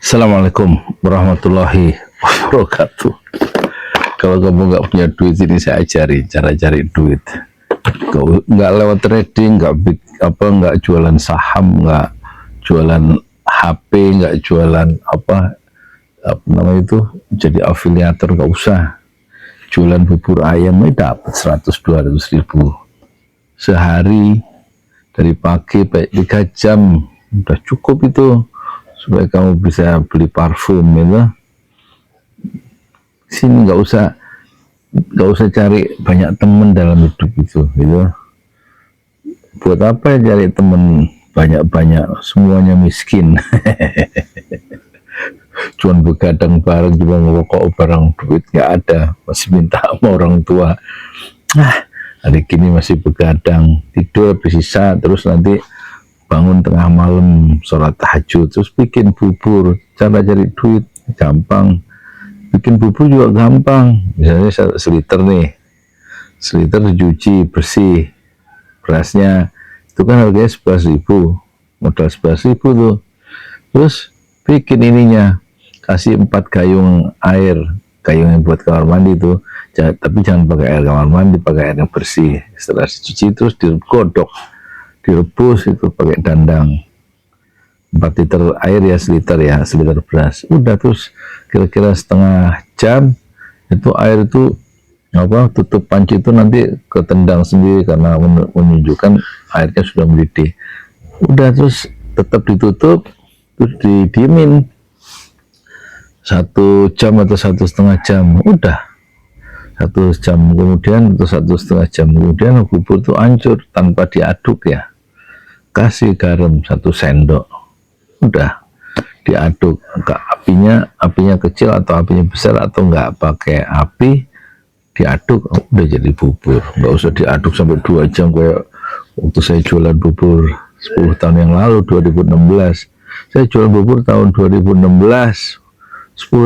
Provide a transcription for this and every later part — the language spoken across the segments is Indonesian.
Assalamualaikum warahmatullahi wabarakatuh. Kalau kamu nggak punya duit, ini saya ajari cara cari duit. Nggak lewat trading, nggak jualan saham, nggak jualan HP, nggak jualan apa namanya itu, jadi afiliator, nggak usah. Jualan bubur ayam ini dapat 100-200 ribu sehari, dari pagi baik 3 jam udah cukup itu, supaya kamu bisa beli parfum gitu. Sini nggak usah cari banyak temen dalam hidup itu gitu. Buat apa ya cari temen banyak-banyak, semuanya miskin. Cuman begadang bareng, cuma ngerokok bareng, duit nggak ada, masih minta sama orang tua. Hari gini masih begadang, tidur bersisa, terus nanti bangun tengah malam sholat tahajud, terus bikin bubur. Cara cari duit gampang, bikin bubur juga gampang. Misalnya seliter nih, seliter dicuci bersih, berasnya itu kan harganya 11.000, modal 11.000 tuh. Terus bikin ininya, kasih 4 gayung air, gayung yang buat kamar mandi tuh, tapi jangan pakai air kamar mandi, pakai air yang bersih. Setelah dicuci terus digodok, direbus itu pakai dandang. 4 liter air ya, seliter beras. Udah, terus kira-kira setengah jam itu air itu tutup panci itu nanti ketendang sendiri karena menunjukkan airnya sudah mendidih. Udah, terus tetap ditutup, terus didiemin 1 jam atau 1,5 jam. Udah 1 jam kemudian atau 1,5 jam kemudian bubur itu hancur tanpa diaduk ya. Kasih garam 1 sendok, udah diaduk. Enggak, apinya kecil atau apinya besar, atau nggak pakai api, diaduk, udah jadi bubur. Nggak usah diaduk sampai 2 jam kayak waktu saya jualan bubur 10 tahun yang lalu, 2016. Saya jual bubur tahun 2016, 10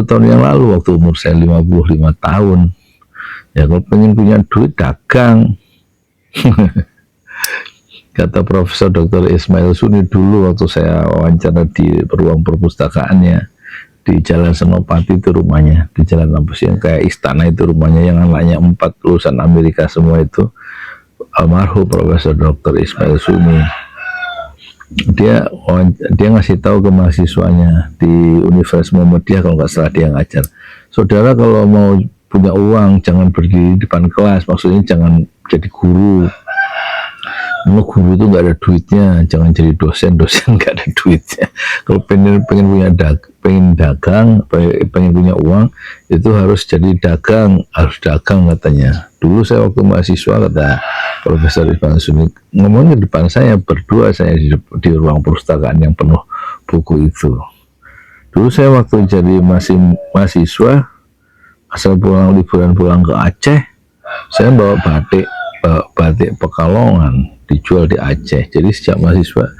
tahun yang lalu, waktu umur saya 55 tahun. Ya, kalau pengen punya duit, dagang. Kata Profesor Dr. Ismail Suni dulu waktu saya wawancara di ruang perpustakaannya di Jalan Senopati, itu rumahnya, di Jalan apa sih yang kayak istana itu rumahnya, yang anaknya 4 lulusan Amerika semua itu, almarhum Profesor Dr. Ismail Suni. Dia ngasih tahu ke mahasiswanya di Universitas Muhammadiyah, kalau nggak salah dia ngajar, saudara kalau mau punya uang jangan berdiri di depan kelas, maksudnya jangan jadi guru. Guru itu nggak ada duitnya, jangan jadi dosen nggak ada duitnya. Kalau pengen dagang, pengen punya uang, itu harus jadi dagang, katanya. Dulu saya waktu mahasiswa, kata Profesor Ismail Suni, ngomongnya di depan saya berdua, saya di ruang perpustakaan yang penuh buku itu. Dulu saya waktu jadi masih mahasiswa, asal liburan pulang ke Aceh, saya bawa batik Pekalongan, dijual di Aceh. Jadi sejak mahasiswa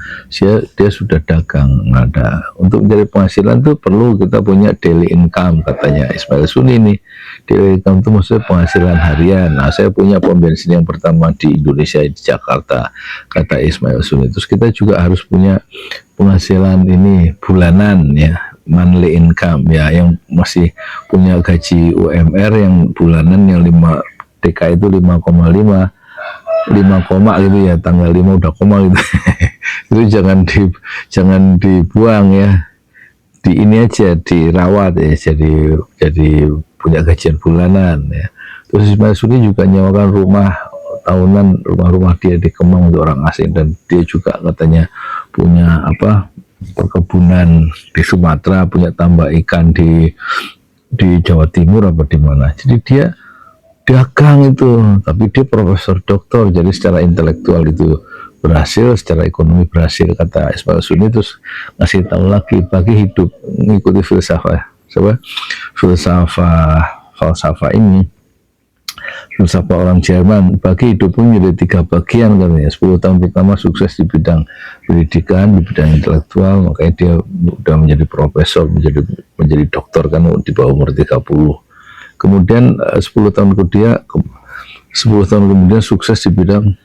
dia sudah dagang. Ada untuk mencari penghasilan tuh perlu kita punya daily income, katanya Ismail Suni ini. Daily income itu maksudnya penghasilan harian. Nah, saya punya pom bensin yang pertama di Indonesia, di Jakarta, kata Ismail Suni. Terus kita juga harus punya penghasilan ini bulanan ya, monthly income ya, yang masih punya gaji UMR yang bulanan yang 5 DK itu 5,5 gitu ya, tanggal 5 udah koma gitu. Itu jangan dibuang ya, di ini aja, dirawat ya, jadi punya gajian bulanan ya. Terus Ismail Suni juga nyewakan rumah tahunan, rumah dia di Kemang untuk orang asing, dan dia juga katanya punya perkebunan di Sumatera, punya tambak ikan di Jawa Timur apa di mana. Jadi dia dagang itu, tapi dia profesor doktor, jadi secara intelektual itu berhasil, secara ekonomi berhasil, kata Ismail Suni. Terus ngasih tahu lagi, bagi hidup mengikuti falsafah ini, filsafat orang Jerman, bagi hidup pun menjadi 3 bagian katanya. 10 tahun pertama sukses di bidang pendidikan, di bidang intelektual, makanya dia udah menjadi profesor, menjadi doktor kan di bawah umur 30. Kemudian 10 tahun kemudian sukses di bidang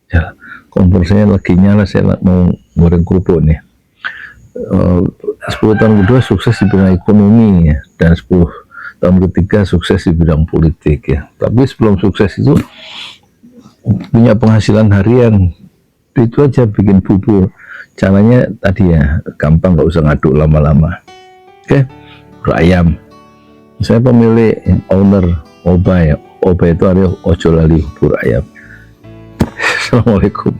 ya, kompor saya lagi nyala, saya mau goreng kerupuk nih. 10 tahun kedua sukses di bidang ekonomi ya, dan 10 tahun ketiga sukses di bidang politik ya. Tapi sebelum sukses itu punya penghasilan harian, itu aja bikin bubur. Caranya tadi ya gampang, nggak usah ngaduk lama-lama. Oke, bubur ayam. Saya pemilik owner Oba ya. Oba itu ada ojo lali bubur ayam. Assalamualaikum.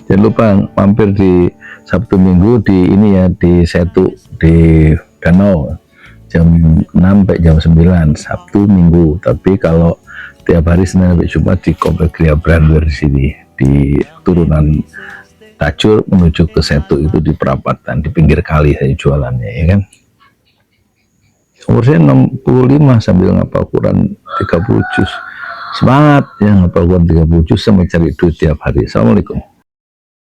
Jangan lupa mampir di Sabtu Minggu di ini ya, di Setu di Danau jam 6 sampai jam 9 Sabtu Minggu. Tapi kalau tiap hari Senin sampai Jumat di Komplek Gria Branwer di sini, di turunan Tajur menuju ke Setu, itu di perapatan di pinggir kali saya jualannya ya kan. Umur saya 65 sambil ngapal Quran 30 juz. Semangat ya, ngapal Quran 30 juz sama cari duit tiap hari. Assalamualaikum.